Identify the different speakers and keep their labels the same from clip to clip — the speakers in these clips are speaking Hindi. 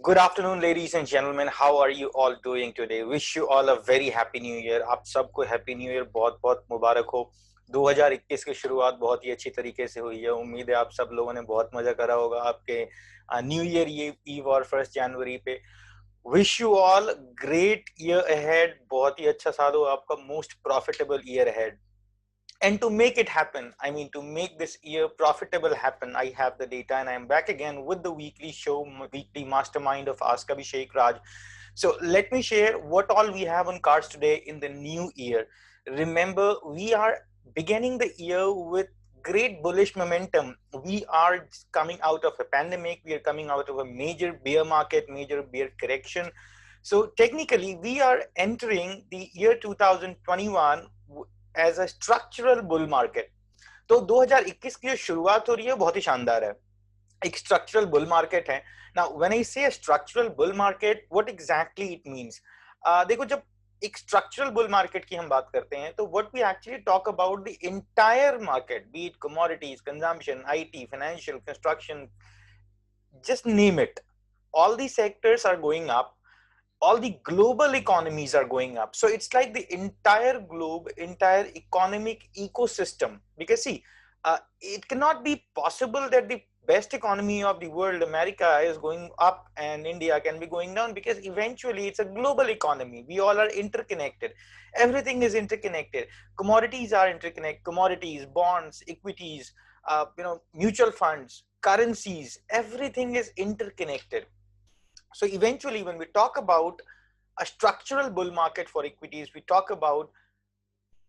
Speaker 1: Good afternoon, ladies and gentlemen. How are you all doing today? Wish you all a very happy new year. आप सबको हैप्पी न्यू ईयर बहुत बहुत मुबारक हो। 2021 की शुरुआत बहुत ही अच्छी तरीके से हुई है। उम्मीद है आप सब लोगों ने बहुत मजा करा होगा आपके न्यू ईयर ये ईव और 1 जनवरी पे। Wish you all great year ahead. बहुत ही अच्छा साल हो आपका, most profitable year ahead. And to make it happen, to make this year profitable happen, I have the data and I am back again with the weekly show, weekly mastermind of Ask Abhishek Raj. So let me share what all we have on cards today in the new year. Remember, we are beginning the year with great bullish momentum. We are coming out of a pandemic. We are coming out of a major bear market, major bear correction. So technically, we are entering the year 2021 as a structural bull market. तो 2021 की जो शुरुआत हो रही है बहुत ही शानदार है, एक स्ट्रक्चरल बुल मार्केट है। नाउ व्हेन आई से structural bull market, what exactly it means. देखो, जब एक स्ट्रक्चरल बुल मार्केट की हम बात करते हैं तो what we actually talk about the entire market, be it commodities, consumption, IT, financial, construction, just name it. All these sectors are going up. All the global economies are going up. So it's like the entire globe, entire economic ecosystem. Because see, it cannot be possible that the best economy of the world, America, is going up and India can be going down, because eventually it's a global economy. We all are interconnected. Everything is interconnected. Commodities are interconnected. Commodities, bonds, equities, mutual funds, currencies, everything is interconnected. So eventually, when we talk about a structural bull market for equities, we talk about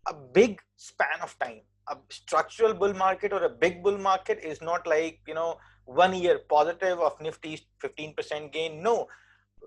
Speaker 1: a big span of time. A structural bull market or a big bull market is not like, 1 year positive of Nifty 15% gain. No.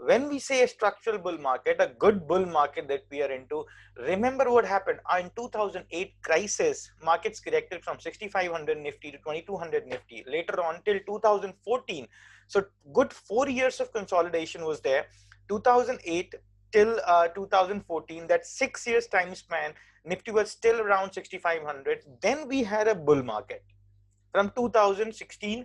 Speaker 1: When we say a structural bull market, a good bull market that we are into, remember what happened in 2008 crisis. Markets corrected from 6500 Nifty to 2200 Nifty, later on till 2014. So good 4 years of consolidation was there. 2008 till 2014, that 6 years time span, Nifty was still around 6500. Then we had a bull market from 2014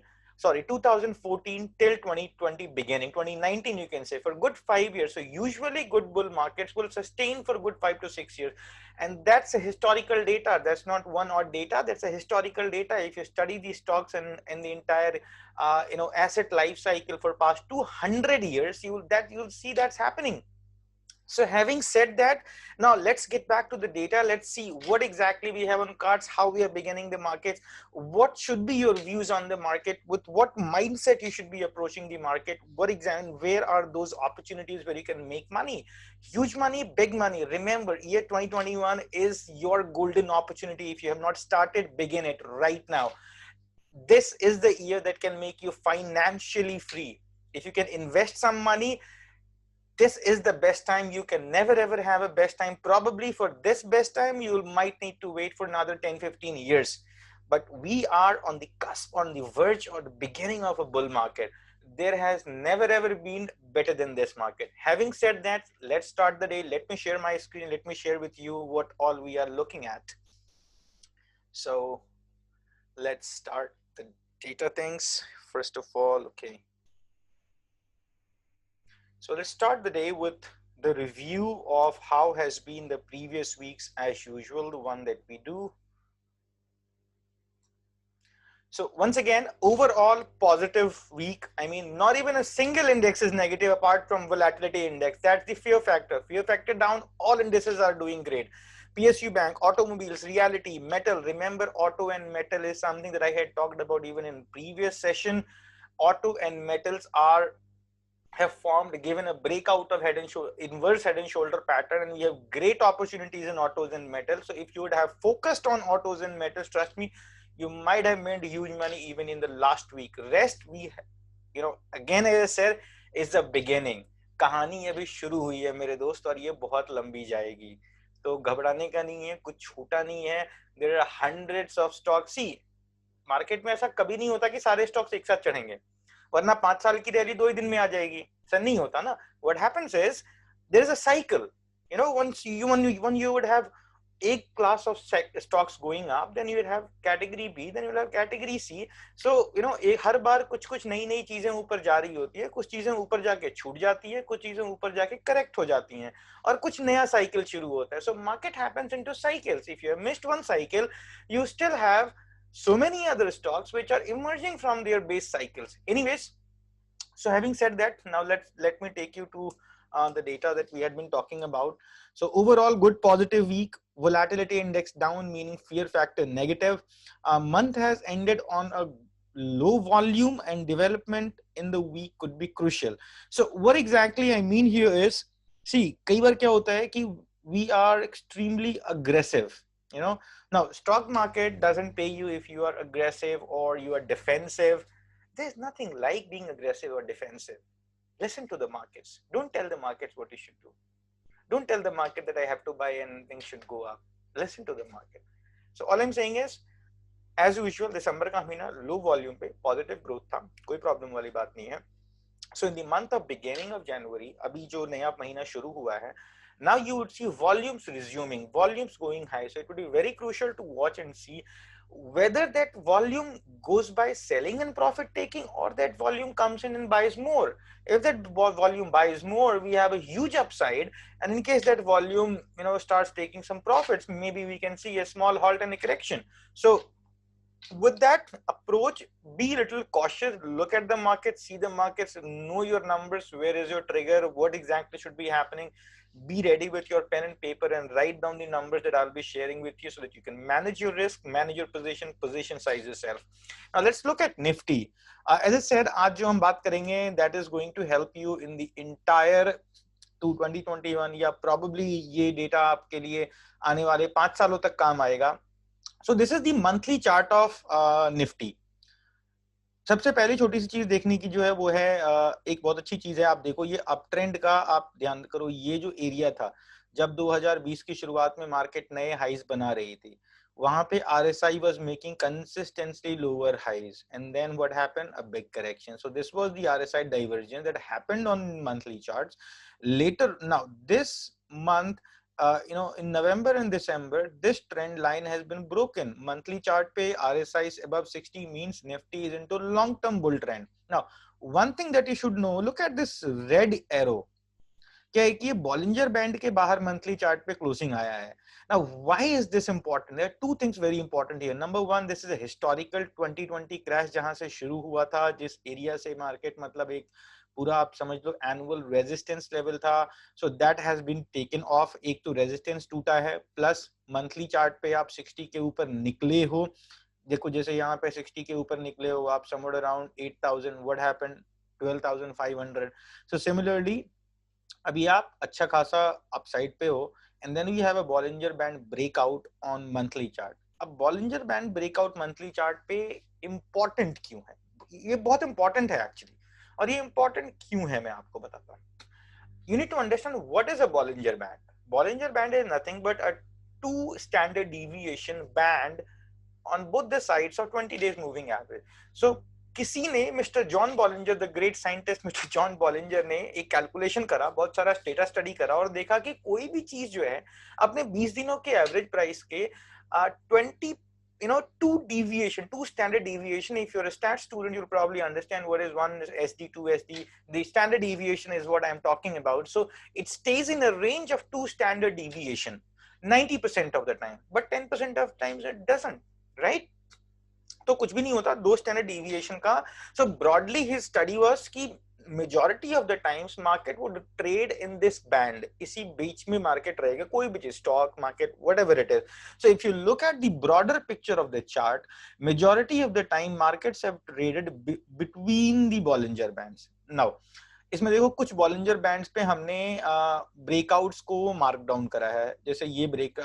Speaker 1: till 2020 beginning, 2019 you can say, for good 5 years. So usually good bull markets will sustain for good 5 to 6 years, and that's a historical data. That's not one odd data, that's a historical data. If you study these stocks and the entire asset life cycle for past 200 years, you'll see that's happening. So having said that, now let's get back to the data. Let's see what exactly we have on cards, how we are beginning the markets, what should be your views on the market, with what mindset you should be approaching the market, where are those opportunities where you can make money, huge money, big money. Remember, year 2021 is your golden opportunity. If you have not started, begin it right now. This is the year that can make you financially free. If you can invest some money, this is the best time. You can never ever have a best time. Probably for this best time, you might need to wait for another 10-15 years. But we are on the cusp, on the verge or the beginning of a bull market. There has never ever been better than this market. Having said that, let's start the day. Let me share my screen. Let me share with you what all we are looking at. So let's start the data things. First of all, okay. So let's start the day with the review of how has been the previous weeks, as usual, the one that we do. So once again, overall positive week. Not even a single index is negative apart from volatility index. That's the fear factor. Fear factor down, all indices are doing great. PSU Bank, automobiles, reality, metal. Remember, auto and metal is something that I had talked about even in previous session. Auto and metals have formed, given a breakout of inverse head and shoulder pattern, and we have great opportunities in autos and metals. So if you would have focused on autos and metals, trust me, you might have made huge money even in the last week. Rest, again as I said, is the beginning. कहानी अभी शुरू हुई है मेरे दोस्त, और ये बहुत लंबी जाएगी, तो घबराने का नहीं है, कुछ छूटा नहीं है. There are hundreds of stocks. See, market में ऐसा कभी नहीं होता कि सारे स्टॉक्स एक साथ चढ़ेंगे, वरना 5 साल की रैली 2 ही दिन में आ जाएगी. ऐसा नहीं होता ना. What happens is there is a cycle. Once you would have एक class of stocks going up, then you will have category B, then you will have category C. So you know, हर बार कुछ कुछ नई नई चीजें ऊपर जा रही होती है, कुछ चीजें ऊपर जाके छूट जाती है, कुछ चीजें ऊपर जाके करेक्ट हो जाती हैं, और कुछ नया साइकिल शुरू होता है. So market happens into cycles. If you have missed one cycle, you still have so many other stocks which are emerging from their base cycles. Anyways, so having said that, now let me take you to the data that we had been talking about. So overall, good positive week. Volatility index down, meaning fear factor negative. Month has ended on a low volume, and development in the week could be crucial. So what exactly I mean here is, see, कई बार क्या होता है कि we are extremely aggressive. You know, now stock market doesn't pay you if you are aggressive or you are defensive. There's nothing like being aggressive or defensive. Listen to the markets. Don't tell the markets what you should do. Don't tell the market that I have to buy and things should go up. Listen to the market. So all I'm saying is, as usual, December का महीना low volume पे positive growth था, कोई problem वाली बात नहीं है. So in the month of beginning of January, अभी जो नया महीना शुरू हुआ है, now you would see volumes resuming, volumes going high. So it would be very crucial to watch and see whether that volume goes by selling and profit taking, or that volume comes in and buys more. If that volume buys more, we have a huge upside, and in case that volume, you know, starts taking some profits, maybe we can see a small halt and a correction. So with that approach, be a little cautious, look at the market, see the markets, know your numbers, where is your trigger, what exactly should be happening. Be ready with your pen and paper and write down the numbers that I'll be sharing with you, so that you can manage your risk, manage your position size yourself. Now let's look at Nifty. As I said, आज जो हम बात करेंगे, that is going to help you in the entire to 2021, या probably ये data आपके लिए आने वाले 5 सालों तक काम आएगा. So this is the monthly chart of Nifty. सबसे पहली छोटी सी चीज देखने की जो है वो है, एक बहुत अच्छी चीज है, आप देखो ये अप ट्रेंड का आप ध्यान करो. ये जो एरिया था जब 2020 की शुरुआत में मार्केट नए हाइज बना रही थी, वहां पे RSI was making consistently lower highs, and then what happened? A big correction. So this was the RSI divergence that happened on monthly charts. Later, now this month, you know, in November and December, this trend line has been broken. Monthly chart pe RSI is above 60 means Nifty is into long-term bull trend. Now, one thing that you should know, look at this red arrow. क्या है कि ये Bollinger Band के बाहर monthly chart पे closing आया है. Now, why is this important? There are two things very important here. Number one, this is a historical 2020 crash जहां से शुरू हुआ था, जिस एरिया से मार्केट मतलब एक पूरा आप समझ लो एनुअल रेजिस्टेंस लेवल था. So that has been taken off. एक तो रेजिस्टेंस टूटा है, प्लस मंथली चार्ट पे आप 60 के ऊपर निकले हो. देखो जैसे यहाँ पे 60 के ऊपर निकले हो आप, somewhere around 8000. What happened? 12500. So similarly अभी आप अच्छा खासा अपसाइड पे हो, and then we have a Bollinger band breakout on monthly chart. अब Bollinger band breakout monthly chart पे इंपॉर्टेंट क्यों है? ये बहुत इंपॉर्टेंट है एक्चुअली. और ये इंपॉर्टेंट क्यों है मैं आपको बताता हूँ. You need to understand what is a Bollinger Band. Bollinger Band is nothing but a 2 standard deviation band on both the sides of 20 days moving average. So किसी ने, mister John Bollinger, the great scientist mister John Bollinger ने एक कैलकुलेशन करा, बहुत सारा डेटा स्टडी करा, और देखा कि कोई भी चीज जो है अपने 20 दिनों के एवरेज प्राइस के 20 two standard deviation. If you're a stat student, you'll probably understand what is one is SD, 2 SD. The standard deviation is what I'm talking about. So it stays in a range of 2 standard deviation 90% of the time, but 10% of times it doesn't, right? तो कुछ भी नहीं होता 2 standard deviation का. So broadly his study was कि majority of the times market would trade in this band. इसी बीच में market रहेगा, कोई भी चीज, stock market, whatever it is. So if you look at the broader picture of the chart, majority of the time markets have traded between the Bollinger Bands. Now इसमें देखो कुछ बॉलिंजर बैंड्स पे हमने ब्रेकआउट्स को मार्क डाउन करा है. जैसे ये ब्रेक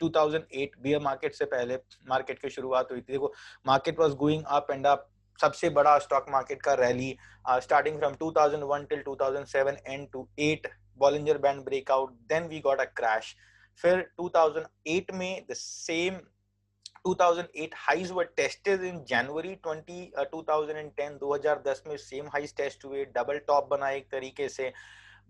Speaker 1: 2008 बियर मार्केट से पहले मार्केट की शुरुआत हुई थी. देखो market was going up and up. सबसे बड़ा स्टॉक मार्केट का rally starting from 2001 till 2007 and to 8 Bollinger band breakout. Then we got a crash. फिर 2008 में the same 2008 highs were tested in January 2010. 2010 में सेम हाइज टेस्ट हुए, डबल टॉप बना एक तरीके से.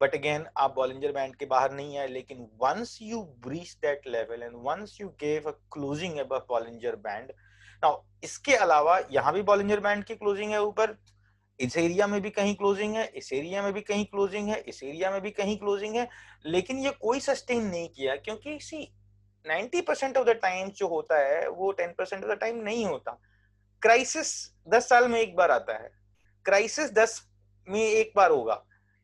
Speaker 1: बट अगेन आप बॉलिंजर बैंड के बाहर नहीं आए, लेकिन once you breach that level and once you gave a closing above Bollinger band, now इसके अलावा यहाँ भी बॉलिंजर बैंड की क्लोजिंग है ऊपर, इस एरिया में भी कहीं क्लोजिंग है, इस एरिया में भी कहीं क्लोजिंग है, इस एरिया में भी कहीं क्लोजिंग है, लेकिन ये कोई सस्टेन नहीं किया, क्योंकि सी 90% ऑफ द टाइम जो होता है वो 10% ऑफ द टाइम नहीं होता। क्राइसिस 10 साल में एक बार आता है, क्राइसिस 10 में एक बार होगा,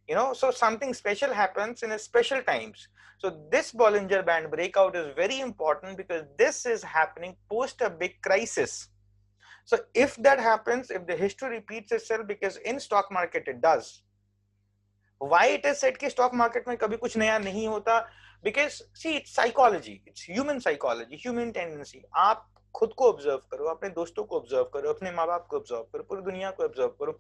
Speaker 1: you know, so something special happens in a special times. So this Bollinger Band breakout is very important because this is happening post a big crisis. So if that happens, if the history repeats itself, because in stock market it does, why it is said कि stock market में कभी कुछ नया नहीं होता, because see it's psychology, it's human psychology, human tendency. आप खुद को ऑब्जर्व करो, अपने दोस्तों को ऑब्जर्व करो, अपने माँ बाप को ऑब्जर्व करो, पूरी दुनिया को ऑब्जर्व करो,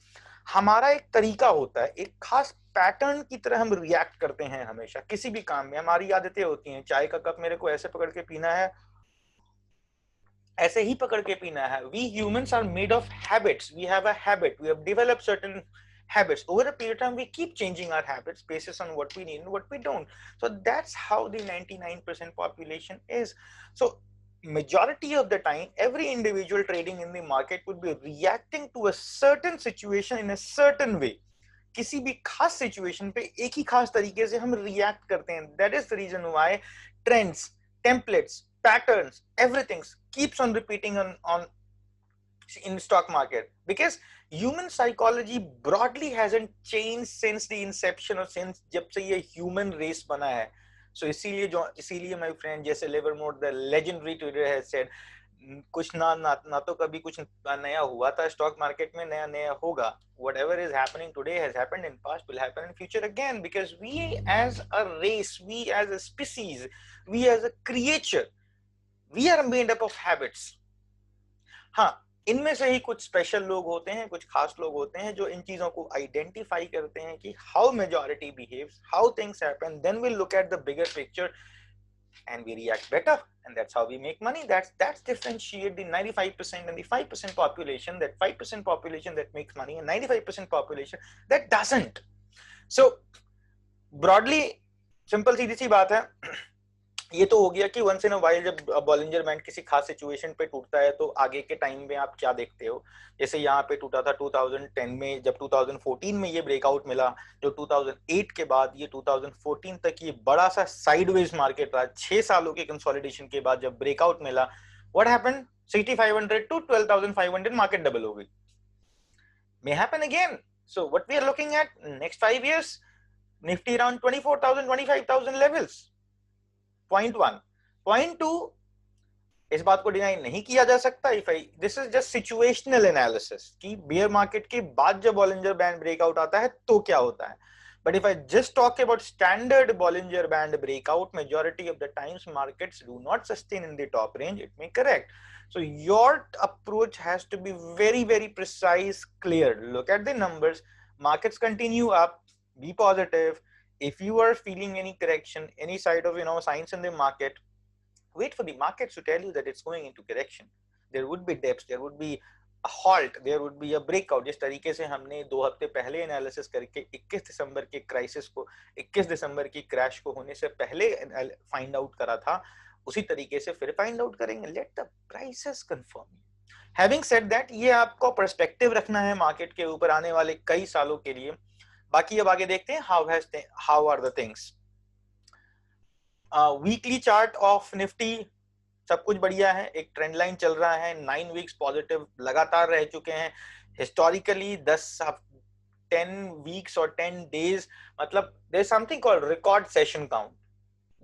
Speaker 1: हमारा एक तरीका होता है, एक खास पैटर्न की तरह हम रिएक्ट करते हैं हमेशा किसी भी काम में। हमारी आदतें होती हैं, चाय का कप मेरे को ऐसे पकड़ के पीना है, ऐसे ही पकड़ के पीना है। We humans are made of habits. We have a habit. We have developed certain habits. Over a period of time, we keep changing our habits based on what we need and what we don't. So that's how the 99% population is. So majority of the time, every individual trading in the market would be reacting to a certain situation in a certain way. किसी भी खास सिचुएशन पे एक ही खास तरीके से हम रिएक्ट करते हैं। That is the reason why trends, templates, patterns, everything keeps on repeating on in stock market, because human psychology broadly hasn't changed since the inception or since जब से ये human race बना है। So इसीलिए my friend, जैसे Livermore the legendary trader has said, कुछ ना तो कभी कुछ नया हुआ था स्टॉक मार्केट में, नया नया होगा। Whatever is happening today has happened in past, will happen in future again, because we as a race, we as a species, we as a creature, we are made up of habits. हाँ, इनमें से ही कुछ स्पेशल लोग होते हैं, कुछ खास लोग होते हैं जो इन चीजों को आइडेंटिफाई करते हैं कि how majority behaves, how things happen, then we look at the bigger picture and we react better, and that's how we make money. That's differentiate the 95% and the 5% population, that 5% population that makes money and 95% population that doesn't. So broadly simple सीधी सी बात है, ये तो हो गया कि वंस इन अ वाइल जब बॉलिंजर बैंड किसी खास सिचुएशन पे टूटता है तो आगे के टाइम में आप क्या देखते हो। जैसे यहाँ पे टूटा था 2010 में, जब 2014 में ये ब्रेकआउट मिला, जो 2008 के बाद ये 2014 तक ये बड़ा सा साइडवेज मार्केट रहा, 6 सालों के कंसोलिडेशन के बाद जब ब्रेकआउट मिला, what happened, 6500 to 12500 market double हो गई। May happen again. So what we are looking at next 5 years, Nifty around 24,000 25,000 levels. Point 1। Point 2, इस बात को डिनाई नहीं किया जा सकता, if I this is just situational analysis कि बियर मार्केट के बाद जब बॉलिंजर बैंड ब्रेकआउट आता है तो क्या होता है। But if I just talk about standard Bollinger Band breakout, majority of the times markets do not sustain in the top range, it may correct. So your approach has to be very, very precise, clear. Look at the numbers. Markets continue up, be positive. If you are feeling any correction, any side of signs in the market, wait for the markets to tell you that it's going into correction. There would be dips, there would be a halt, there would be a breakout. जिस तरीके से हमने 2 हफ्ते पहले एनालिसिस करके 21 दिसंबर के क्राइसिस को, 21 दिसंबर की क्रैश को होने से पहले फाइंड आउट करा था, उसी तरीके से फिर फाइंड आउट करेंगे। Let the prices confirm. Having said that, ये आपको पर्सपेक्टिव रखना है मार्केट के ऊपर आने वाले कई सालों के लिए। बाकी अब आगे देखते हैं how are the things. Weekly chart of Nifty, सब कुछ बढ़िया है, एक ट्रेंड लाइन चल रहा है, 9 वीक्स पॉजिटिव लगातार रह चुके हैं। हिस्टोरिकली 10 वीक्स और 10 डेज, मतलब there is something called record session count.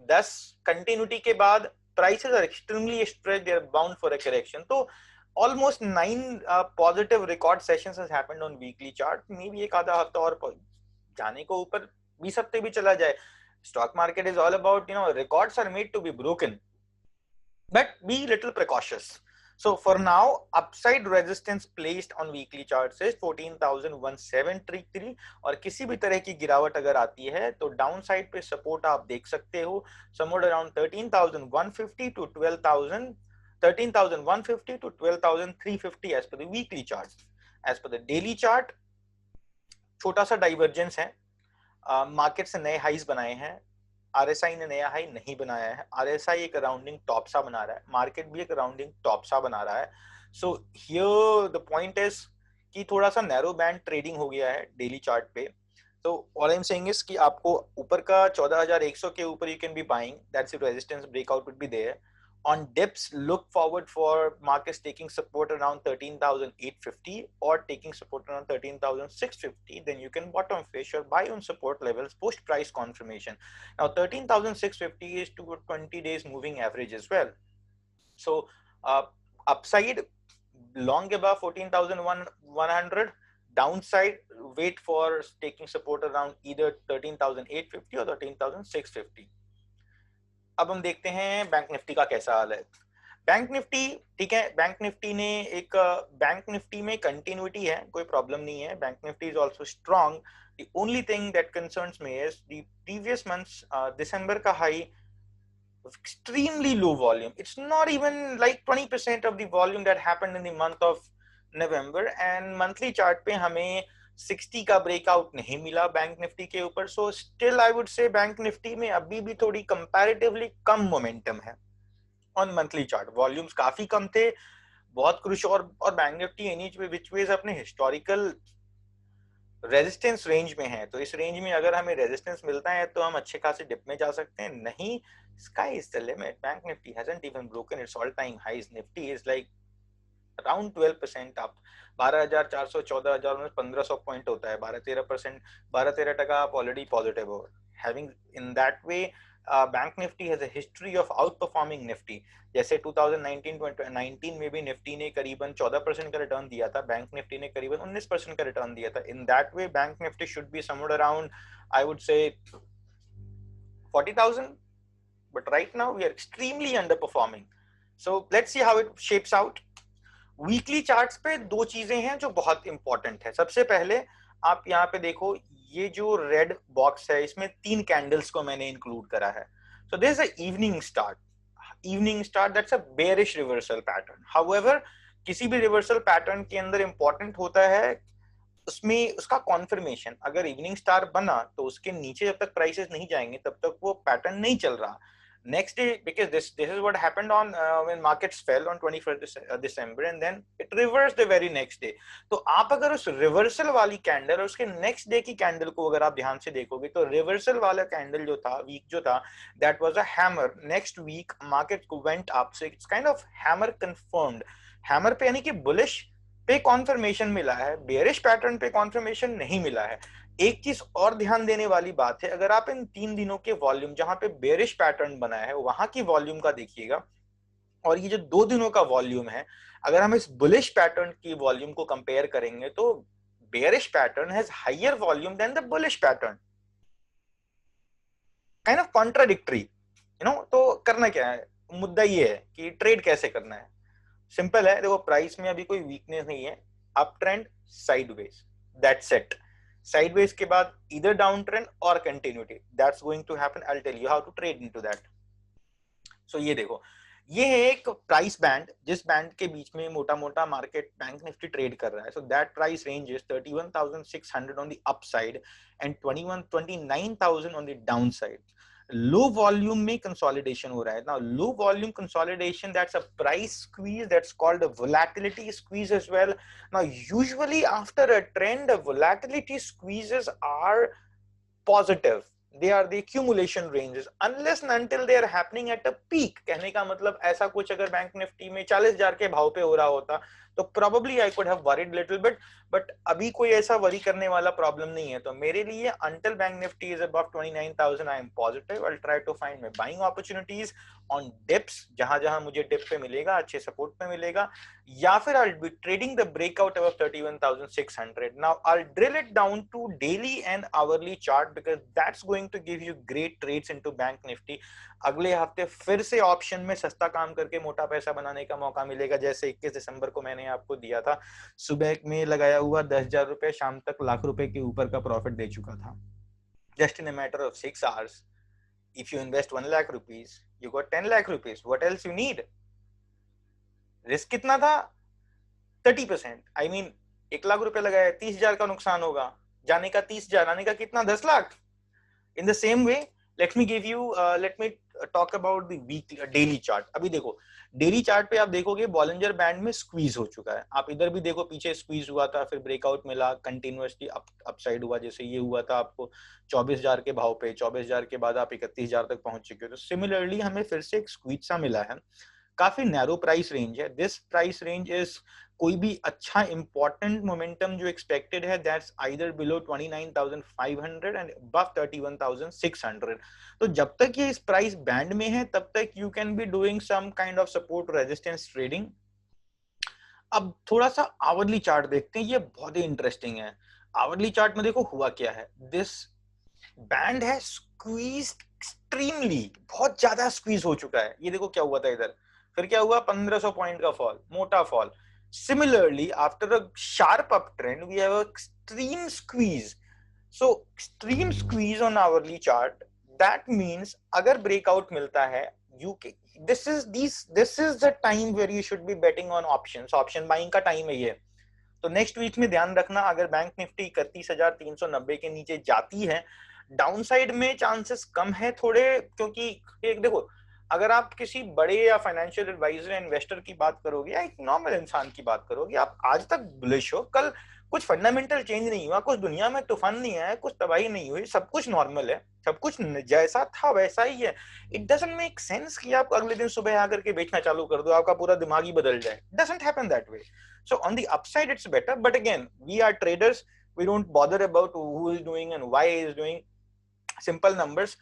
Speaker 1: 10 continuity के बाद prices are extremely stretched, they are bound for a correction. तो almost 9 positive record sessions has happened on weekly chart. May be एक आधा हफ्ता और जाने को ऊपर 20 हफ्ते भी चला जाए। Stock market is all about, records are made to be broken, but be little precautious. So for now, upside resistance placed on weekly charts is 14,1733, और किसी भी तरह की गिरावट अगर आती है तो डाउन साइड पे सपोर्ट आप देख सकते हो somewhere around 13,150 to 12,000, 13,150 to 12,350 as per the weekly chart. As per the daily chart, छोटा सा डाइवर्जेंस है, मार्केट से नए हाईज बनाए हैं, आरएसआई ने नया हाई नहीं बनाया है, आरएसआई एक राउंडिंग टॉप सा बना रहा है, मार्केट भी एक राउंडिंग टॉप सा बना रहा है. So here the point is कि थोड़ा सा नैरो बैंड ट्रेडिंग हो गया है डेली चार्ट पे. तो all I am saying is कि आपको ऊपर का 14,100 के ऊपर you can be buying, that's the resistance breakout would be there. On dips, look forward for markets taking support around 13,850 or taking support around 13,650. Then you can bottom fish or buy on support levels post price confirmation. Now 13,650 is to 20 days moving average as well. So upside long above 14,100, downside wait for taking support around either 13,850 or 13,650. अब हम देखते हैं बैंक निफ्टी का कैसा हाल है. बैंक निफ्टी ठीक है, बैंक निफ्टी ने एक बैंक निफ्टी में कंटिन्यूटी है, कोई प्रॉब्लम नहीं है. Bank Nifty is also strong. The only thing that concerns me is the previous months दिसंबर का high extremely low volume. It's not even like 20% of the volume that happened in the month of November, and monthly chart पे हमें 60 का ब्रेकआउट नहीं मिला बैंक निफ्टी के ऊपर. So still I would say bank Nifty में अभी भी थोड़ी कंपैरेटिवली कम मोमेंटम है ऑन मंथली चार्ट. वॉल्यूम्स काफी कम थे, बहुत क्रूश. और bank Nifty any which ways अपने हिस्टोरिकल रेजिस्टेंस रेंज में है. तो इस रेंज में अगर हमें रेजिस्टेंस मिलता है तो हम अच्छे खासे डिप में जा सकते हैं. नहीं, sky is the limit. Bank Nifty hasn't even broken its all-time highs. Nifty is like around 12% up. 12,400 14,000 में 1,500 पॉइंट होता है. 12-13%, 12-13% आप ऑलरेडी पॉजिटिव हो. Having in that way, Bank Nifty has a history of outperforming Nifty. जैसे 2019 में भी निफ्टी ने करीबन 14% का रिटर्न दिया था, बैंक निफ्टी ने करीबन 19% का रिटर्न दिया था. In that way bank Nifty should be somewhere around, I would say 40,000. But right now we are extremely underperforming. So let's see how it shapes out. Weekly charts पे दो चीजें हैं जो बहुत इंपॉर्टेंट है. सबसे पहले आप यहाँ पे देखो, ये जो रेड बॉक्स है इसमें 3 कैंडल्स को मैंने इंक्लूड करा है. सो this is a evening start. Evening start that's a bearish reversal pattern. However किसी भी रिवर्सल पैटर्न के अंदर इंपॉर्टेंट होता है उसमें उसका कॉन्फर्मेशन. अगर इवनिंग स्टार बना तो उसके नीचे जब तक प्राइसेस नहीं जाएंगे तब तक वो पैटर्न नहीं चल रहा. Next day, because this is what happened on when markets fell on 21st December and then it reversed the very next day. तो आप अगर उस रिवर्सल वाली कैंडल और उसके नेक्स्ट डे की कैंडल को अगर आप ध्यान से देखोगे तो रिवर्सल वाला कैंडल जो था, वीक जो था, that was a hammer. Next week market went up, so it's kind of hammer confirmed. hammer पे यानी कि bullish पे कॉन्फर्मेशन मिला है, बेयरिश पैटर्न पे कॉन्फर्मेशन नहीं मिला है. एक चीज और ध्यान देने वाली बात है, अगर आप इन 3 दिनों के वॉल्यूम जहां पे बेयरिश पैटर्न बना है वहां की वॉल्यूम का देखिएगा और ये जो 2 दिनों का वॉल्यूम है, अगर हम इस बुलिश पैटर्न की वॉल्यूम को कंपेयर करेंगे तो bearish pattern has higher volume than the bullish pattern. Kind of contradictory, you know. तो करना क्या है, मुद्दा ये है कि ट्रेड कैसे करना है. सिंपल है, देखो प्राइस में अभी कोई वीकनेस नहीं है, up trend sideways, that's it. Sideways के बाद इधर डाउन ट्रेंड और continuity, that's going to happen. I will tell you how to trade into that. So ये देखो, ये है एक प्राइस बैंड, जिस बैंड के बीच में मोटा मोटा मार्केट बैंक निफ्टी ट्रेड कर रहा है. So that price range is 31,600 on the upside and 29,000 on the downside. Low volume में कंसोलिडेशन हो रहा है. Now low volume consolidation, that's a price squeeze, that's called a volatility squeeze as well. Now usually after a trend volatility squeezes are positive. They are the accumulation ranges unless and until they are happening at a peak. कहने का मतलब ऐसा कुछ अगर बैंक निफ्टी में 40,000 के भाव पे हो रहा होता तो probably I could have worried little bit, but अभी कोई ऐसा वरी करने वाला प्रॉब्लम नहीं है. तो मेरे लिए until bank Nifty is above 29,000 I am positive. I'll try to find my buying opportunities on dips, जहां जहां मुझे डिप पे मिलेगा, अच्छे सपोर्ट पे मिलेगा, या फिर I'll be trading the breakout above 31,600. Now I'll drill it down to daily and hourly chart because that's going to give you great trades into bank nifty. अगले हफ्ते फिर से ऑप्शन में सस्ता काम करके मोटा पैसा बनाने का मौका मिलेगा. जैसे 21 दिसंबर को मैंने आपको दिया था, सुबह में लगाया हुआ 10,000 रुपए शाम तक लाख रुपए के ऊपर का प्रॉफिट दे चुका था. Just in a matter of 6 hours, if you invest 1 lakh rupees, you got 10 lakh rupees. What else you need? Risk कितना था? 30%. I mean 1 लाख रुपए लगाया, 30,000 का नुकसान होगा. जाने का 30,000, आने का कितना? 10 lakh. In the same way, let me talk about the daily chart. अभी देखो डेली चार्ट पे आप देखोगे बॉलिंजर बैंड में स्क्वीज हो चुका है. आप इधर भी देखो, पीछे स्क्वीज हुआ था, फिर ब्रेकआउट मिला, कंटिन्यूअसली अपसाइड हुआ. जैसे ये हुआ था आपको 24,000 के भाव पे, 24,000 के बाद आप 31,000 तक पहुंच चुके हो. तो सिमिलरली हमें फिर से एक स्क्वीज सा मिला है. काफी नैरो प्राइस रेंज है. दिस प्राइस रेंज इज, कोई भी अच्छा इंपॉर्टेंट मोमेंटम जो एक्सपेक्टेड है, that's either below 29,500 and above 31,600. तो जब तक ये इस प्राइस बैंड में है तब तक you can be doing some kind of support resistance trading. अब थोड़ा सा आवरली चार्ट देखते हैं, ये बहुत ही इंटरेस्टिंग है. आवरली चार्ट में देखो हुआ क्या है. दिस बैंड है स्क्वीज एक्सट्रीमली, बहुत ज्यादा स्क्वीज हो चुका है. ये देखो क्या हुआ था इधर, फिर क्या हुआ, 1500 पॉइंट का फॉल, मोटा fall. Similarly, after a sharp uptrend, we have an extreme squeeze. So, extreme squeeze on hourly chart. That means, अगर breakout मिलता है, this is the time where you should be betting on options. Option buying का time है ये. तो नेक्स्ट वीक में ध्यान रखना, अगर बैंक निफ्टी 31,390 के नीचे जाती है, डाउनसाइड में चांसेस कम है थोड़े, क्योंकि एक देखो, अगर आप किसी बड़े या फाइनेंशियल एडवाइजर इन्वेस्टर की बात करोगे या एक नॉर्मल इंसान की बात करोगे, आप आज तक बुलिश हो, कल कुछ फंडामेंटल चेंज नहीं हुआ, कुछ दुनिया में तूफान नहीं आया, कुछ तबाही नहीं हुई, सब कुछ नॉर्मल है, सब कुछ जैसा था वैसा ही है. इट डजंट मेक सेंस कि आप अगले दिन सुबह आकर के बेचना चालू कर दो, आपका पूरा दिमाग ही बदल जाए. Doesn't happen that way. So on the upside, it's better. But again, we are traders. We don't bother about who is doing and why is doing. Simple numbers.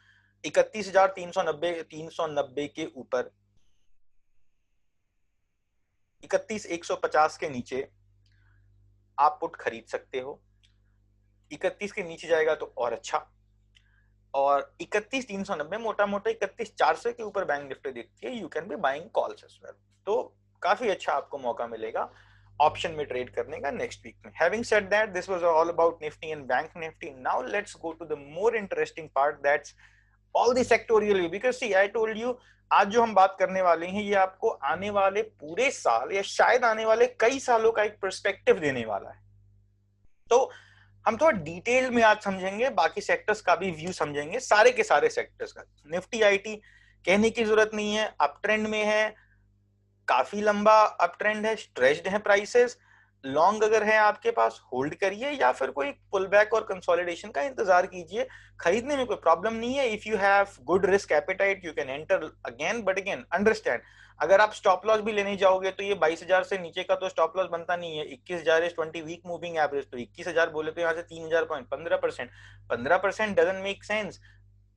Speaker 1: 31,390 के ऊपर, 31,150 के नीचे आप पुट खरीद सकते हो. 31 के नीचे जाएगा तो और अच्छा. और 31,390 मोटा मोटा 31,400 के ऊपर बैंक निफ्टी दिखती है. You can be buying calls as well. तो काफी अच्छा आपको मौका मिलेगा ऑप्शन में ट्रेड करने का नेक्स्ट वीक में. Having said that, this was all about Nifty and bank Nifty. Now let's go to the more interesting part, that's all the sectorial. Because see, I told you, आज जो हम बात करने वाले हैं ये आपको आने वाले पूरे साल या शायद आने वाले कई सालों का एक पर्सपेक्टिव देने वाला है. तो हम थोड़ा डिटेल में आज समझेंगे, बाकी सेक्टर्स का भी व्यू समझेंगे, सारे के सारे सेक्टर्स का. निफ्टी आईटी कहने की जरूरत नहीं है, अप ट्रेंड में है, काफी लंबा अप ट्रेंड है, स्ट्रेच्ड है प्राइसेस. लॉन्ग अगर है आपके पास, होल्ड करिए, या फिर कोई पुल बैक और कंसोलिडेशन का इंतजार कीजिए. खरीदने में कोई प्रॉब्लम नहीं है. If you have good risk appetite, you can enter again. But again understand, अगर आप स्टॉप लॉस भी लेने जाओगे तो ये 22,000 से नीचे का तो स्टॉप लॉस बनता नहीं है. 21,000 इज 20 वीक मूविंग एवरेज, तो 21,000 बोले तो यहाँ से 3,000 point, 15% doesn't make sense.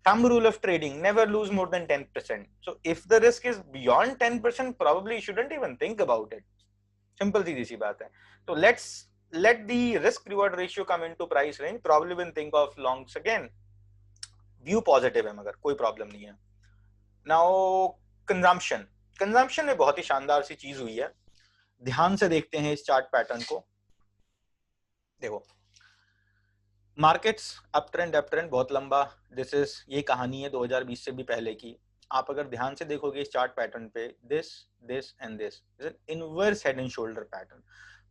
Speaker 1: Thumb rule of trading, never lose more than 10%. So if the risk is beyond 10%, probably you shouldn't even think about it. Simple सी बात है. So let the risk reward ratio come into price range. Probably will think of longs again. View positive है, मगर कोई प्रॉब्लम नहीं है. Now consumption में बहुत ही शानदार सी चीज हुई है. ध्यान से देखते हैं इस चार्ट पैटर्न को. देखो, मार्केट्स अप ट्रेंड बहुत लंबा. दिस इज, ये कहानी है 2020 से भी पहले की. आप अगर ध्यान से देखोगे इस चार्ट पैटर्न पे, this and this is an inverse head and shoulder pattern.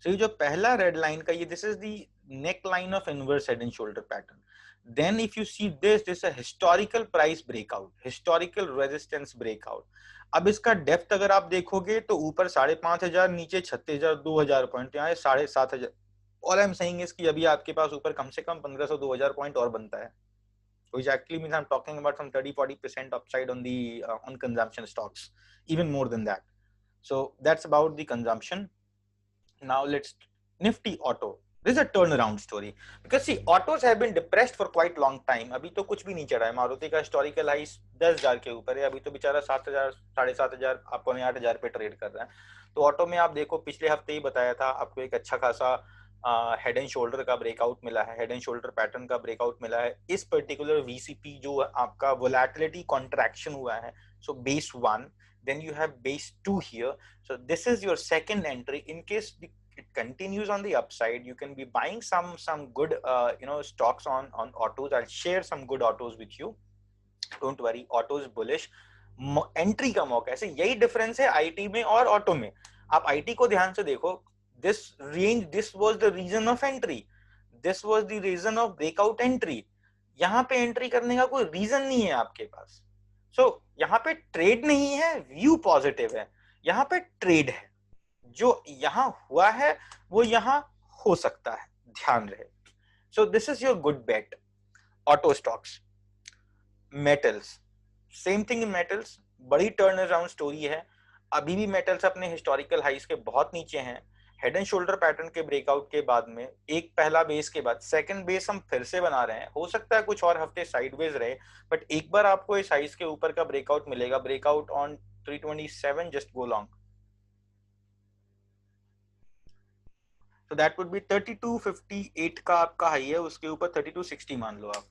Speaker 1: So ये जो पहला रेड लाइन का, ये this is the neck line of inverse head and shoulder pattern. Then if you see this a historical price breakout, historical resistance breakout. अब इसका डेप्थ अगर आप देखोगे तो ऊपर 5,500, नीचे 36,000, 2,000 पॉइंट, यहाँ 7,500. All I'm saying is कि अभी आपके पास ऊपर कम से कम 1,500-2,000 पॉइंट और बनता है. Which actually means I'm talking about some 30-40% upside on the on consumption stocks, even more than that. So that's about the consumption. Now let's Nifty Auto. This is a turnaround story because see, autos have been depressed for quite long time. अभी तो कुछ भी नहीं चढ़ा है. मारुति का हिस्टोरिकल हाई 10,000 के ऊपर है. अभी तो बेचारा 7,000, 7,500, आपको 8,000 पे ट्रेड कर रहा है. तो ऑटो में आप देखो, पिछले हफ्ते ही बताया था आपको, एक अच्छा खासा हेड एंड शोल्डर का ब्रेकआउट मिला है, हेड एंड शोल्डर पैटर्न का ब्रेकआउट मिला है. इस पर्टिकुलर वीसीपी जो आपका वोलेटिलिटी कॉन्ट्रैक्शन हुआ है, so base 1, then you have base 2 here. So this is your second entry. In case it continues on the upside, you can be buying some good stocks on autos. I'll share some good autos with you. Don't worry, autos bullish. Entry का मौका. ऐसे यही डिफरेंस है आईटी में और ऑटो में. आप आईटी को ध्यान से देखो, this range, this was the reason of entry, this was the reason of breakout entry. यहाँ पे एंट्री करने का कोई रीजन नहीं है आपके पास। सो यहाँ पे ट्रेड नहीं है, व्यू पॉजिटिव है, यहाँ पे ट्रेड है। जो यहाँ हुआ है वो यहाँ हो सकता है, ध्यान रहे। So this is your good bet. Auto stocks, metals, same thing in metals, बड़ी टर्न अराउंड स्टोरी है। अभी भी मेटल्स अपने हिस्टोरिकल हाइस के बहुत नीचे हैं। हेड एंड शोल्डर पैटर्न के ब्रेकआउट के बाद में एक पहला बेस के बाद सेकंड बेस हम फिर से बना रहे हैं। हो सकता है कुछ और हफ्ते साइडवेज रहे, बट एक बार आपको इस हाइस के ऊपर का ब्रेकआउट मिलेगा। Breakout on 327, just go long, तो दैट वुड बी 3258 का आपका हाई है, उसके ऊपर 3260 मान लो आप।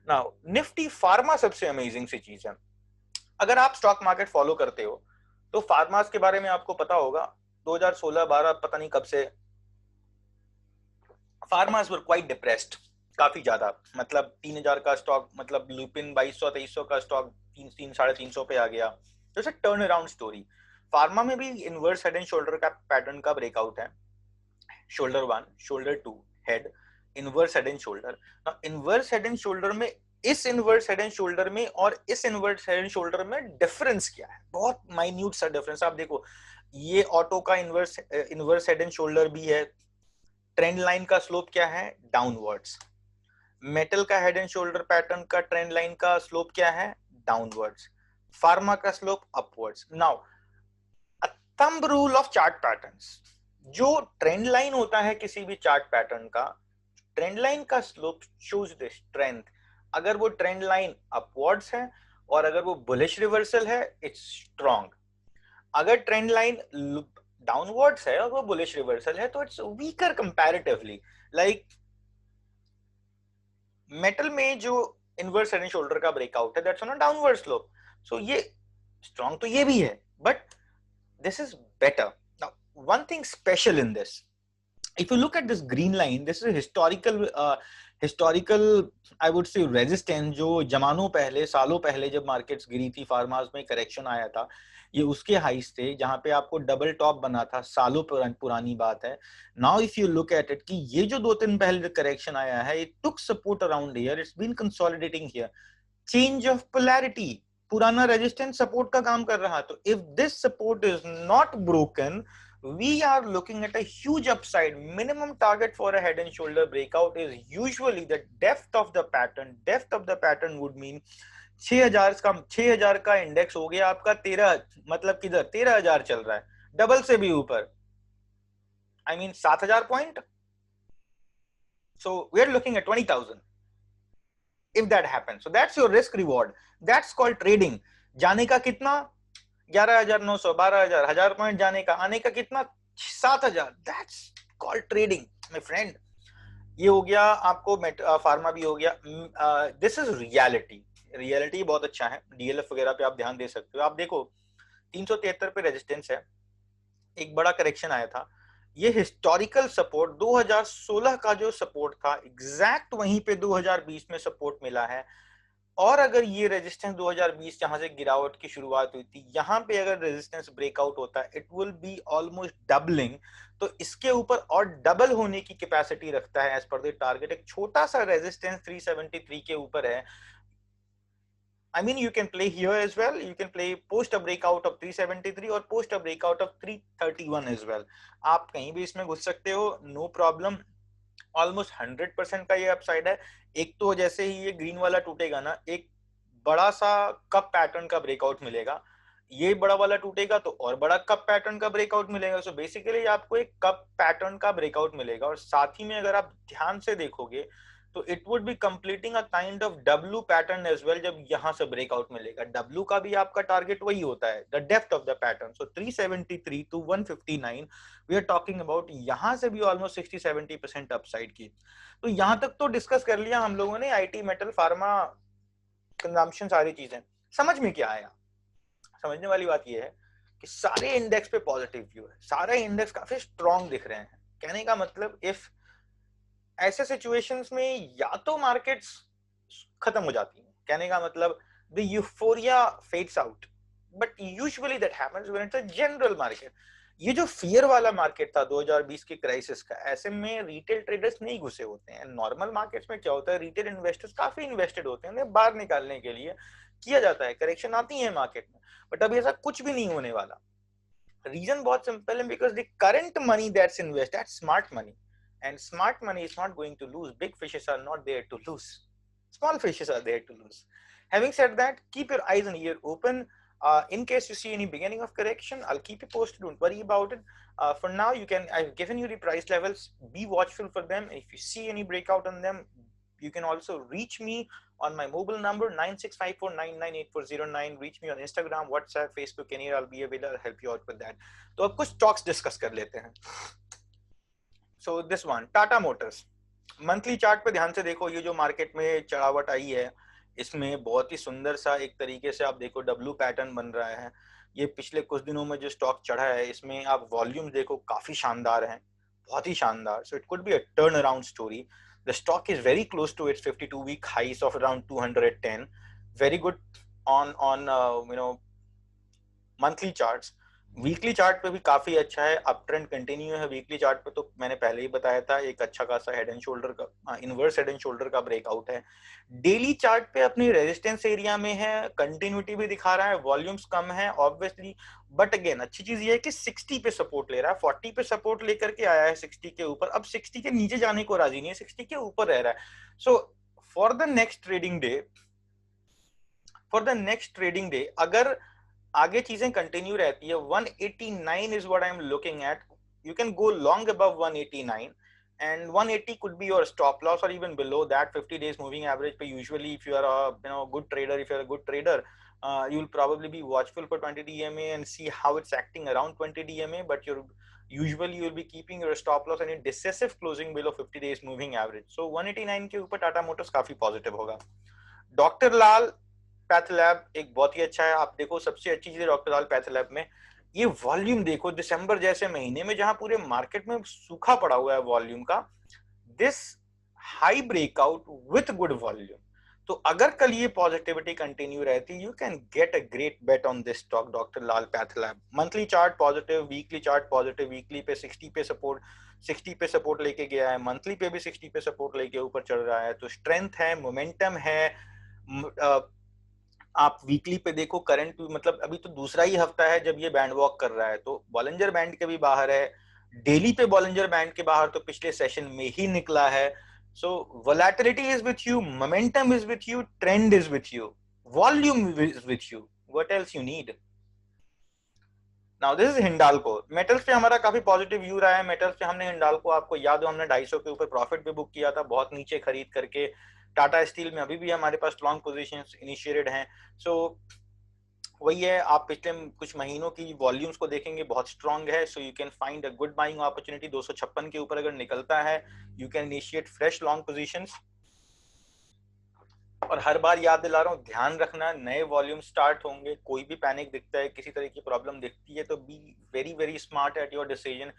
Speaker 1: नाउ निफ्टी फार्मा सबसे अमेजिंग सी चीज है। अगर आप स्टॉक मार्केट फॉलो करते हो तो फार्मास के बारे में आपको पता होगा 2016-12 पता नहीं कब से फार्मास वर क्वाइट डिप्रेस्ड, काफी ज्यादा। मतलब 3000 का स्टॉक, मतलब लुपिन 2200-2300 का स्टॉक 300-350 पे आ गया। तो टर्न अराउंड स्टोरी। फार्मा में भी इनवर्स हेड एंड शोल्डर का पैटर्न का ब्रेकआउट है। Shoulder 1, shoulder 2, head, inverse head and shoulder. Inverse head and shoulder में, इस इनवर्स हेड एंड शोल्डर में और इस इनवर्स हेड एंड शोल्डर में डिफरेंस क्या है? बहुत माइन्यूट सा डिफरेंस। आप देखो, ये ऑटो का इनवर्स हेड एंड शोल्डर भी है। ट्रेंड लाइन का स्लोप क्या है? डाउनवर्ड्स। मेटल का हेड एंड शोल्डर पैटर्न का ट्रेंड लाइन का स्लोप क्या है? डाउनवर्ड्स। फार्मा का slope upwards. Now thumb rule of chart patterns, जो ट्रेंड लाइन होता है किसी भी चार्ट पैटर्न का, ट्रेंड लाइन का स्लोप शोज द स्ट्रेंथ। अगर वो ट्रेंड लाइन अपवर्ड्स है और अगर वो बुलिश रिवर्सल है, इट्स स्ट्रॉन्ग। अगर ट्रेंड लाइन डाउनवर्ड्स है और वो बुलिश रिवर्सल है, तो it's weaker comparatively. Like metal में जो इनवर्स हेड एंड शोल्डर का ब्रेकआउट है, that's on a downward slope. So ये स्ट्रॉन्ग तो ये भी है, but this is better. Now, one thing special in this, if you look at this green line, this is a historical I would say resistance, जो जमानों पहले, सालों पहले जब मार्केट्स गिरी थी, फार्मास में करेक्शन आया था, ये उसके हाइस थे जहां पे आपको डबल टॉप बना था। सालों पुरानी बात है। Now if you look at it कि ये जो 2 दिन पहले करेक्शन आया है, it took support around here, it's been consolidating here. Change of polarity, पुराना रेजिस्टेंस सपोर्ट का काम कर रहा। तो if this support is not broken, we are looking at a huge upside. Minimum target for a head and shoulder breakout is usually the depth of the pattern. Depth of the pattern would mean 6000 का इंडेक्स हो गया आपका 13, मतलब किधर 13000 चल रहा है, डबल से भी ऊपर, I mean 7000 point. So we are looking at 20,000 if that happens. So that's your risk reward. That's called trading. जाने का कितना? 11,900, 12,000, 1000 पॉइंट जाने का, आने का कितना? 7,000। That's called trading, my friend. ये हो गया आपको, फार्मा भी हो गया। This is reality. रियलिटी बहुत अच्छा है। डीएलएफ वगैरह पे आप ध्यान दे सकते हो। आप देखो 373 पे रेजिस्टेंस है, एक बड़ा करेक्शन आया था। ये हिस्टोरिकल सपोर्ट 2016 का जो सपोर्ट था, एग्जैक्ट वहीं पे 2020 में सपोर्ट मिला है। और अगर ये रेजिस्टेंस 2020 जहां से गिरावट की शुरुआत हुई थी, यहाँ पे अगर रेजिस्टेंस ब्रेकआउट होता है, it will be almost doubling. तो इसके ऊपर और डबल होने की कैपेसिटी रखता है एज पर द टारगेट। एक छोटा सा रेजिस्टेंस 373 के ऊपर है। I mean, you can play here as well. You can play post a breakout of 373 और post a breakout of 331 as well. आप कहीं भी इसमें घुस सकते हो, नो प्रॉब्लम। ऑलमोस्ट 100% का ये अपसाइड है। एक तो जैसे ही ये ग्रीन वाला टूटेगा ना, एक बड़ा सा कप पैटर्न का ब्रेकआउट मिलेगा। ये बड़ा वाला टूटेगा तो और बड़ा कप पैटर्न का ब्रेकआउट मिलेगा। सो बेसिकली आपको एक कप पैटर्न का ब्रेकआउट मिलेगा। और साथ ही में अगर आप ध्यान से देखोगे तो it would be completing a kind of W pattern as well. जब यहां से ब्रेकआउट मिलेगा, डब्ल्यू का भी आपका टारगेट वही होता है, the depth of the pattern. So 373 to 159 we are talking about, यहां से भी ऑलमोस्ट 60-70% अपसाइड की। तो यहां तक तो डिस्कस कर लिया हम लोगों ने, आईटी, मेटल, फार्मा, कंजम्पशन, सारी चीजें। समझ में क्या आया? समझने वाली बात यह है कि सारे इंडेक्स पे पॉजिटिव व्यू है, सारे इंडेक्स काफी स्ट्रॉन्ग दिख रहे हैं। कहने का मतलब, इफ ऐसे सिचुएशंस में या तो मार्केट्स खत्म हो जाती हैं, कहने का मतलब the euphoria fades out, but usually that happens when it's a general market. ये जो फियर वाला मार्केट था 2020 के क्राइसिस का, ऐसे में रिटेल ट्रेडर्स नहीं घुसे होते हैं। नॉर्मल मार्केट्स में क्या होता है, रिटेल इन्वेस्टर्स काफी इन्वेस्टेड होते हैं, उन्हें बाहर निकालने के लिए किया जाता है, करेक्शन आती है मार्केट में, बट अभी ऐसा कुछ भी नहीं होने वाला। रीजन बहुत सिंपल है, because the current money that's invest, that's smart money, and smart money is not going to lose. Big fishes are not there to lose, small fishes are there to lose. Having said that, keep your eyes and ears open. In case you see any beginning of correction, I'll keep you posted, don't worry about it. For now, I've given you the price levels, be watchful for them. If you see any breakout on them, you can also reach me on my mobile number 9654998409. reach me on Instagram, WhatsApp, Facebook, anywhere I'll be available. I'll help you out with that. तो अब कुछ stocks discuss कर लेते हैं. So this one, Tata Motors, monthly chart पे ध्यान से देखो, ये जो मार्केट में चढ़ावट आई है, इसमें बहुत ही सुंदर सा एक तरीके से आप देखो डब्ल्यू पैटर्न बन रहा है। ये पिछले कुछ दिनों में जो स्टॉक चढ़ा है, इसमें आप वॉल्यूम देखो काफी शानदार हैं, बहुत ही शानदार। So it could be a turn around story. The stock is very close to its 52 week highs of around 210, very good on monthly charts. Weekly chart पे भी काफी अच्छा है, अप ट्रेंड कंटिन्यू है। वीकली चार्ट पे तो मैंने पहले ही बताया था, एक अच्छा खासा हेड एंड शोल्डर का, इनवर्स हेड एंड शोल्डर का ब्रेकआउट है। डेली चार्ट पे अपनी रेजिस्टेंस एरिया में है, कंटिन्यूटी भी दिखा रहा है, वॉल्यूम्स कम है ऑब्वियसली, बट अगेन अच्छी चीज ये है कि 60 पे सपोर्ट ले रहा है, 40 पे सपोर्ट लेकर के आया है 60 के ऊपर, अब 60 के नीचे जाने को राजी नहीं है, 60 के ऊपर रह रहा है। So for the next trading day अगर आगे चीजें कंटिन्यू रहती है, 189 is what I'm looking at. You can go long above 189 and 180 could be your stop loss, or even below that 50 days moving average पे usually if you are a good trader, if you're a good trader, you'll probably be watchful for 20 DMA and see how it's acting around 20 DMA, but usually you'll be keeping your stop loss and a decisive closing below 50 days moving average. So 189 के ऊपर टाटा मोटर्स काफी पॉजिटिव होगा। डॉक्टर लाल पैथलैब एक बहुत ही अच्छा है। आप देखो सबसे अच्छी चीज डॉक्टर लाल पैथलैब में ये वॉल्यूम देखो, दिसंबर जैसे महीने में जहां पूरे मार्केट में सूखा पड़ा हुआ है वॉल्यूम का, this high breakout with good volume. तो अगर कल ये पॉजिटिविटी कंटिन्यू रहती, you can get a great bet on this stock doctor Lal path lab. Monthly chart positive, weekly chart positive, weekly पे 60 पे सपोर्ट लेके गया है, मंथली पे भी 60 पे सपोर्ट लेके ऊपर चल रहा है, तो स्ट्रेंथ है, मोमेंटम है। आप वीकली पे देखो, करंट मतलब अभी तो दूसरा ही हफ्ता है जब ये बैंड वॉक कर रहा है, तो बॉलिंजर बैंड के भी बाहर है, डेली पे बॉलिंजर बैंड के बाहर तो पिछले सेशन में ही निकला है। So volatility is with you, momentum is with you, trend is with you, volume is with you, what else you need. Now this is Hindalco. Metals पे हमारा काफी पॉजिटिव व्यू रहा है। मेटल्स पे हमने हिंडाल्को, आपको याद हो हमने 250 के ऊपर प्रॉफिट पे बुक किया था, बहुत नीचे खरीद करके। टाटा स्टील में अभी भी हमारे पास लॉन्ग पोजीशंस इनिशिएटेड हैं। सो वही है, आप पिछले कुछ महीनों की वॉल्यूम्स को देखेंगे, बहुत स्ट्रांग है। So you can find a good buying opportunity. 256 के ऊपर अगर निकलता है, you can initiate fresh long positions. और हर बार याद दिला रहा हूँ, ध्यान रखना, नए वॉल्यूम स्टार्ट होंगे, कोई भी पैनिक दिखता है, किसी तरह की प्रॉब्लम दिखती है, तो be very very smart at your decision.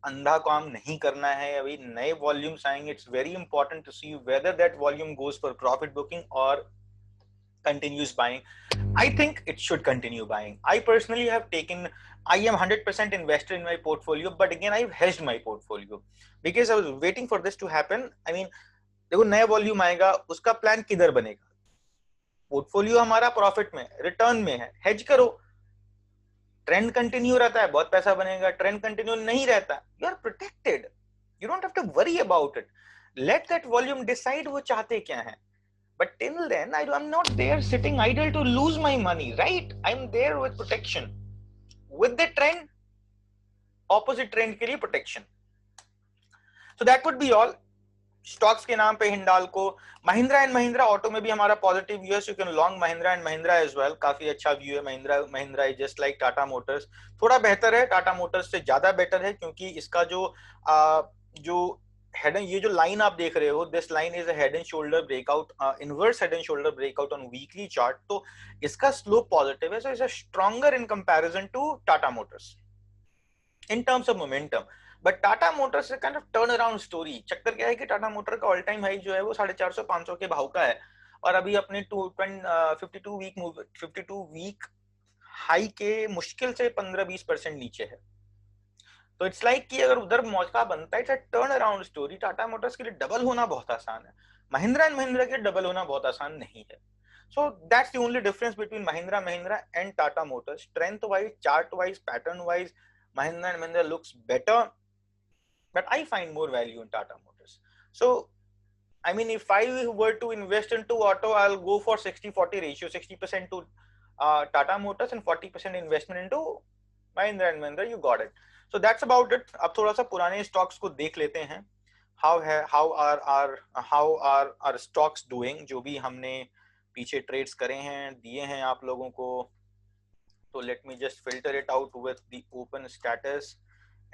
Speaker 1: अंधा काम नहीं करना है, अभी नए वॉल्यूम्स आएंगे, it's very important to see whether that volume goes for profit booking और continues buying. I think it should continue buying. I personally have taken, I am 100% invested in my portfolio, but again I've hedged my portfolio because I was waiting for this to happen. I mean, देखो नया वॉल्यूम आएगा, उसका प्लान किधर बनेगा? पोर्टफोलियो हमारा प्रॉफिट में, रिटर्न में है, हेज करो। ट्रेंड कंटिन्यू रहता है, बहुत पैसा बनेगा। ट्रेंड कंटिन्यू नहीं रहता, you are protected, you don't have to worry about it. Let that volume decide वो चाहते क्या है। But till then, I'm not there sitting idle to lose my money, right? I'm there with protection. With the trend, opposite trend के लिए protection. So that would be all. Stocks के नाम पे हिंडाल्को, महिंद्रा एंड महिंद्रा ऑटो में भी हमारा पॉजिटिव व्यू है, so you can long Mahindra and Mahindra as well. काफी अच्छा व्यू है। Mahindra is just like Tata Motors, थोड़ा बेहतर है, टाटा मोटर्स से ज्यादा बेटर है, क्योंकि इसका जो हेड, ये जो लाइन आप देख रहे हो, this line is a head and shoulder breakout, inverse head and shoulder breakout on weekly chart, तो इसका स्लोप पॉजिटिव है, so it's stronger in comparison to Tata Motors in terms of momentum. But Tata Motors से kind of turn around story. चक्कर क्या है कि टाटा मोटर का ऑल टाइम हाई जो है वो 450-500 के भाव का है, और अभी अपने 52 वीक हाई के मुश्किल से 15-20% नीचे है। तो इट्स लाइक कि अगर उधर मौका बनता है, it's a turn around story. Tata Motors के लिए डबल होना बहुत आसान है, महिंद्रा एंड महिंद्रा के डबल होना बहुत आसान नहीं है। So that's the only difference between Mahindra Mahindra and Tata Motors. Strength wise, chart wise, pattern wise, Mahindra and Mahindra looks better, but I find more value in Tata Motors. So I mean, if I were to invest into auto, I'll go for 60-40 ratio, 60% to Tata Motors and 40% investment into Mahindra and Mahindra. You got it. So that's about it. अब थोड़ा सा पुराने stocks को देख लेते हैं. How are our stocks doing? जो भी हमने पीछे trades करे हैं, दिए हैं आप लोगों को. तो let me just filter it out with the open status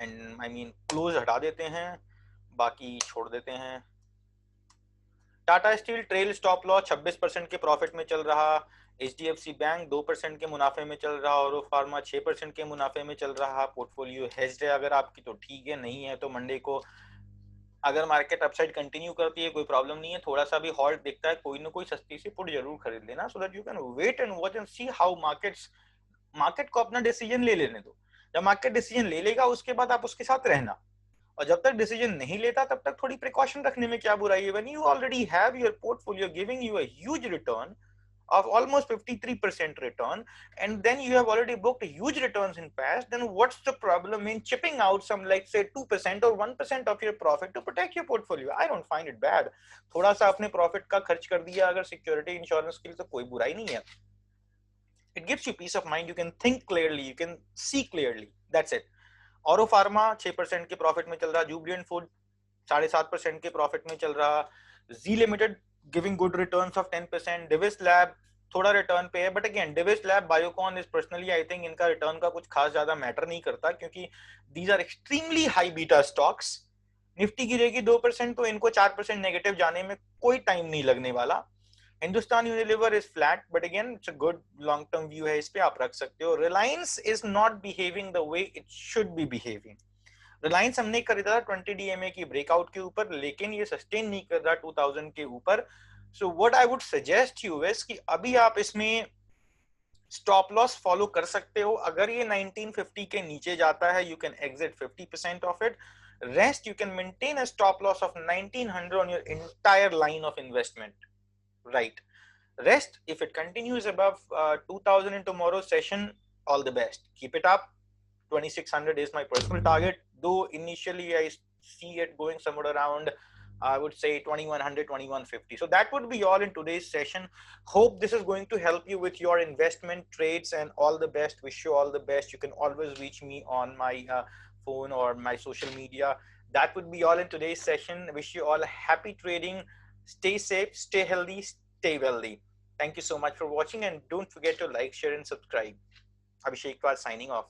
Speaker 1: and I mean close हटा देते हैं, बाकी छोड़ देते हैं. Tata steel trail stop loss 26% के प्रॉफिट में चल रहा, एचडीएफसी बैंक 2% के मुनाफे में चल रहा, और फार्मा 6% के मुनाफे में चल रहा. पोर्टफोलियो हेज्ड है अगर आपकी तो ठीक है, नहीं है तो मंडे को अगर मार्केट अपसाइड कंटिन्यू करती है कोई प्रॉब्लम नहीं है, थोड़ा सा भी हॉल्ट दिखता है कोई ना कोई सस्ती सी पुट जरूर खरीद लेना, so that you can wait and watch and see how market को अपना डिसीजन ले लेने दो. जब मार्केट डिसीजन ले लेगा उसके बाद आप उसके साथ रहना, और जब तक डिसीजन नहीं लेता तब तक थोड़ी प्रिकॉशन रखने में क्या बुराई है. When you already have your portfolio giving you a huge return of almost 53% return, and then you have already booked huge returns in past, then what's the problem in chipping out some, like say 2% or 1% of your profit to protect your portfolio? I don't find it bad. थोड़ा सा अपने प्रॉफिट का खर्च कर दिया अगर सिक्योरिटी इंश्योरेंस के लिए तो कोई बुराई नहीं है. It gives you peace of mind, you can think clearly, you can see clearly, that's it. औरो फार्मा 6% के प्रॉफिट में चल रहा, जुबिलेंट फूड 7.5% के प्रॉफिट में चल रहा, Zee limited giving good returns of 10%, Divi's lab थोड़ा रिटर्न पे है, but again Divi's lab, Biocon is personally I think इनका रिटर्न का कुछ खास ज्यादा मैटर नहीं करता, क्योंकि these are extremely high beta stocks. Nifty गिरेगी 2% तो इनको 4% नेगेटिव जाने में कोई टाइम नहीं लगने वाला. Hindustan Unilever is flat, but again it's a good long term view है, इस पे आप रख सकते हो. Reliance is not behaving the way it should be behaving. Reliance हमने खरीदा था 20 डीएमए की ब्रेकआउट के ऊपर, लेकिन ये सस्टेन नहीं कर रहा 2000 के ऊपर. So what I would suggest you is कि अभी आप इसमें स्टॉप लॉस फॉलो कर सकते हो. अगर ये 1950 के नीचे जाता है, you can exit 50% of it. Rest you can maintain a stop loss of 1900 on your entire line of investment. Right. Rest, if it continues above 2000 in tomorrow's session, all the best. Keep it up. 2600 is my personal target, though initially I see it going somewhere around, I would say 2100, 2150. So that would be all in today's session. Hope this is going to help you with your investment trades, and all the best. Wish you all the best. You can always reach me on my phone or my social media. That would be all in today's session. Wish you all happy trading. Stay safe, stay healthy, stay wealthy. Thank you so much for watching, and don't forget to like, share, and subscribe. Abhishek Pal signing off.